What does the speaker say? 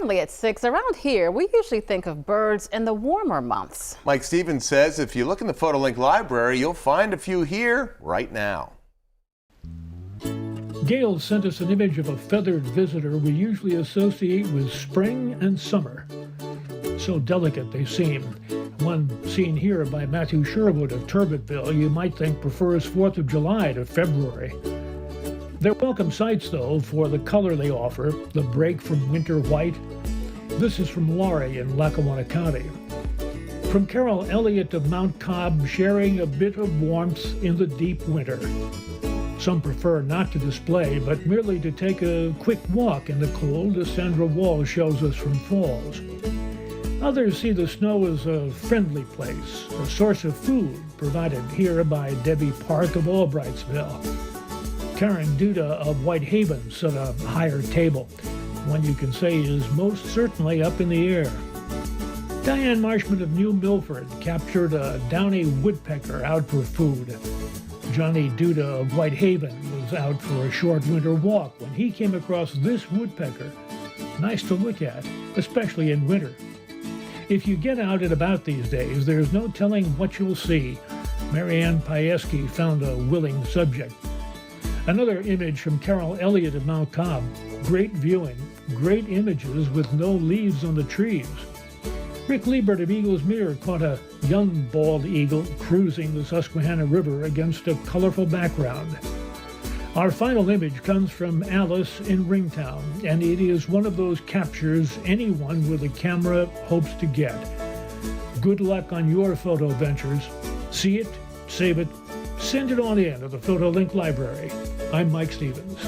Currently at 6, around here, we usually think of birds in the warmer months. Mike Stevens says if you look in the PhotoLink Library, you'll find a few here right now. Gail sent us an image of a feathered visitor we usually associate with spring and summer. So delicate they seem. One seen here by Matthew Sherwood of Turbotville you might think prefers 4th of July to February. They're welcome sights, though, for the color they offer, the break from winter white. This is from Laurie in Lackawanna County. From Carol Elliott of Mount Cobb, sharing a bit of warmth in the deep winter. Some prefer not to display, but merely to take a quick walk in the cold, as Sandra Wall shows us from Falls. Others see the snow as a friendly place, a source of food provided here by Debbie Park of Albrightsville. Karen Duda of Whitehaven set a higher table, one you can say is most certainly up in the air. Diane Marshman of New Milford captured a downy woodpecker out for food. Johnny Duda of Whitehaven was out for a short winter walk when he came across this woodpecker. Nice to look at, especially in winter. If you get out and about these days, there's no telling what you'll see. Marianne Payeski found a willing subject. Another image from Carol Elliott of Mount Cobb. Great viewing, great images with no leaves on the trees. Rick Liebert of Eagles Mere caught a young bald eagle cruising the Susquehanna River against a colorful background. Our final image comes from Alice in Ringtown, and it is one of those captures anyone with a camera hopes to get. Good luck on your photo ventures. See it, save it, send it on in to the PhotoLink Library. I'm Mike Stevens.